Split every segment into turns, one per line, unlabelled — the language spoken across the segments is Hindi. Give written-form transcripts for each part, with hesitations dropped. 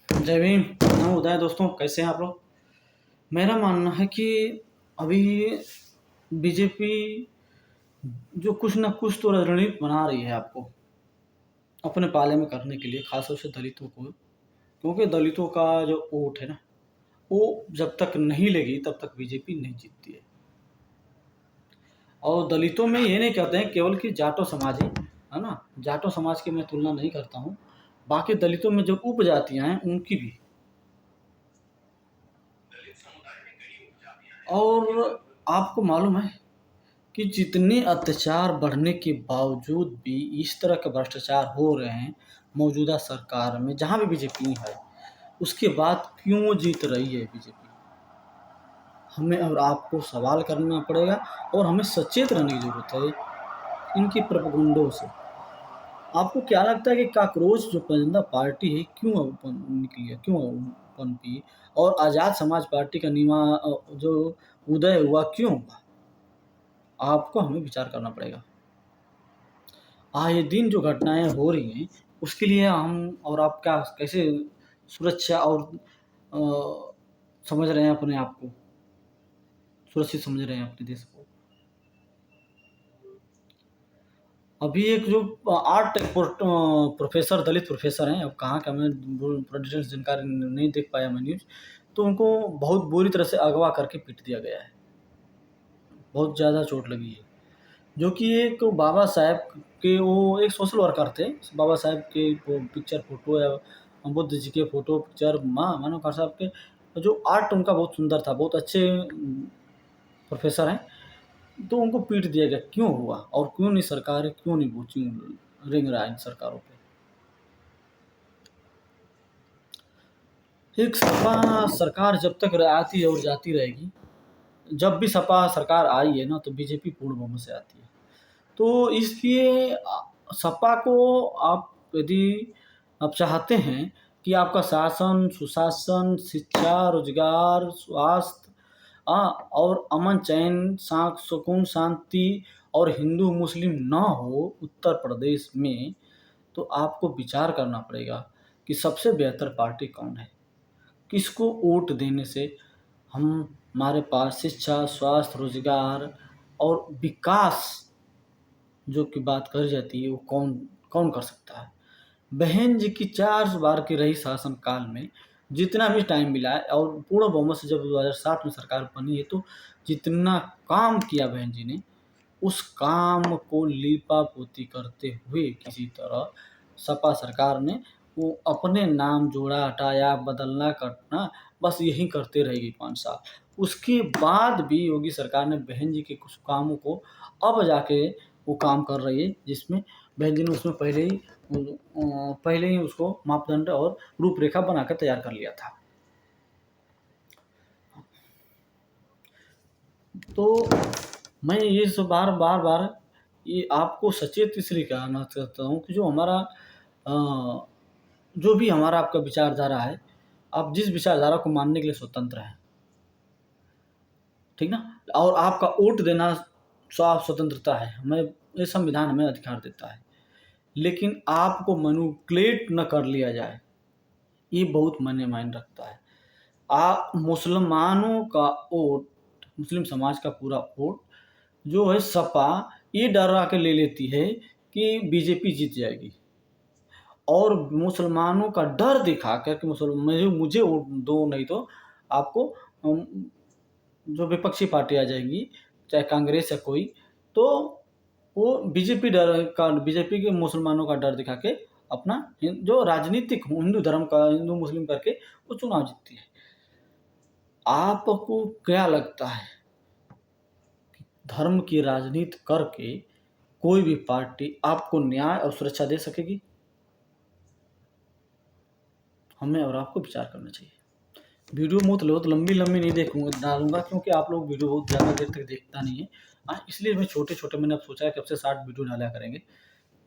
जय भीम। नमो उदय दोस्तों, कैसे हैं आप लोग। मेरा मानना है कि अभी बीजेपी जो कुछ ना कुछ तो रणनीति बना रही है आपको अपने पाले में करने के लिए, खासतौर से दलितों को। क्योंकि दलितों का जो वोट है ना, वो जब तक नहीं लेगी तब तक बीजेपी नहीं जीतती है। और दलितों में ये नहीं कहते हैं केवल कि जाटो समाज ही है ना, जाटो समाज की मैं तुलना नहीं करता हूँ, बाकी दलितों में जो उपजातियां हैं उनकी भी। और आपको मालूम है कि जितने अत्याचार बढ़ने के बावजूद भी इस तरह के भ्रष्टाचार हो रहे हैं मौजूदा सरकार में, जहाँ भी बीजेपी है, उसके बाद क्यों जीत रही है बीजेपी। हमें और आपको सवाल करना पड़ेगा और हमें सचेत रहने की ज़रूरत है इनकी प्रोपेगेंडों से। आपको क्या लगता है कि कॉकरोच जो परिंदा पार्टी है क्यों ओपन निकली है, क्यों पनपी, और आज़ाद समाज पार्टी का जो उदय हुआ क्यों हुआ। आपको हमें विचार करना पड़ेगा। आए दिन जो घटनाएं हो रही हैं उसके लिए हम और आप क्या कैसे सुरक्षा और समझ रहे हैं, अपने आप को सुरक्षित समझ रहे हैं अपने देश को। अभी एक जो आर्ट प्रोफेसर, दलित प्रोफेसर हैं, अब कहाँ का मैं पूरा डिटेल्स जानकारी नहीं देख पाया मैं न्यूज़, तो उनको बहुत बुरी तरह से अगवा करके पीट दिया गया है, बहुत ज़्यादा चोट लगी है। जो कि एक बाबा साहेब के, वो एक सोशल वर्कर थे, बाबा साहेब के वो पिक्चर फोटो या बुद्ध जी के फोटो पिक्चर मानवकर साहब के जो आर्ट उनका बहुत सुंदर था, बहुत अच्छे प्रोफेसर हैं, तो उनको पीट दिया गया। क्यों हुआ और क्यों नहीं सरकार, क्यों नहीं वो रिंग रहा है इन सरकारों पे। एक सपा सरकार जब तक आती है और जाती रहेगी, जब भी सपा सरकार आई है ना तो बीजेपी पूर्ण बहुमत से आती है। तो इसलिए सपा को आप यदि आप चाहते हैं कि आपका शासन, सुशासन, शिक्षा, रोजगार, स्वास्थ्य और अमन चैन, सुकून, शांति और हिंदू मुस्लिम ना हो उत्तर प्रदेश में, तो आपको विचार करना पड़ेगा कि सबसे बेहतर पार्टी कौन है, किसको वोट देने से हम हमारे पास शिक्षा, स्वास्थ्य, रोजगार और विकास जो कि बात करी जाती है वो कौन कौन कर सकता है। बहन जी की 4 बार की रही शासन काल में जितना भी टाइम मिला है, और पूर्ण बहुमत से जब 2007 में सरकार बनी है, तो जितना काम किया बहन जी ने, उस काम को लीपा पोती करते हुए किसी तरह सपा सरकार ने वो अपने नाम जोड़ा, हटाया, बदलना, करना, बस यही करते रहेगी 5 साल। उसके बाद भी योगी सरकार ने बहन जी के कुछ कामों को अब जाके वो काम कर रही है, जिसमें बहन जी ने उसमें पहले ही उसको मापदंड और रूपरेखा बनाकर तैयार कर लिया था। तो मैं ये सब बार बार बार ये आपको सचेत इसलिए कहना चाहता हूँ कि जो हमारा जो भी हमारा आपका विचारधारा है, आप जिस विचारधारा को मानने के लिए स्वतंत्र हैं, ठीक ना। और आपका वोट देना आप स्वतंत्रता है, हमें ये संविधान हमें अधिकार देता है, लेकिन आपको मैनिपुलेट न कर लिया जाए, ये बहुत मायने रखता है। मुसलमानों का वोट, मुस्लिम समाज का पूरा वोट जो है सपा ये डरा के ले लेती है कि बीजेपी जीत जाएगी, और मुसलमानों का डर दिखा कर कि मुझे वोट दो, नहीं तो आपको जो विपक्षी पार्टी आ जाएगी, चाहे कांग्रेस या कोई, तो वो बीजेपी के मुसलमानों का डर दिखा के अपना जो राजनीतिक हिंदू धर्म का, हिंदू मुस्लिम करके वो चुनाव जीतती है। आपको क्या लगता है धर्म की राजनीति करके कोई भी पार्टी आपको न्याय और सुरक्षा दे सकेगी? हमें और आपको विचार करना चाहिए। वीडियो बहुत लंबी नहीं डालूंगा, क्योंकि आप लोग वीडियो बहुत ज़्यादा देर तक देखता नहीं है। इसलिए मैं छोटे मैंने अब सोचा है कि अब से 60 वीडियो डाला करेंगे।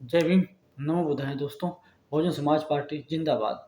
जय भीम, नमो बुद्धाय दोस्तों। बहुजन समाज पार्टी जिंदाबाद।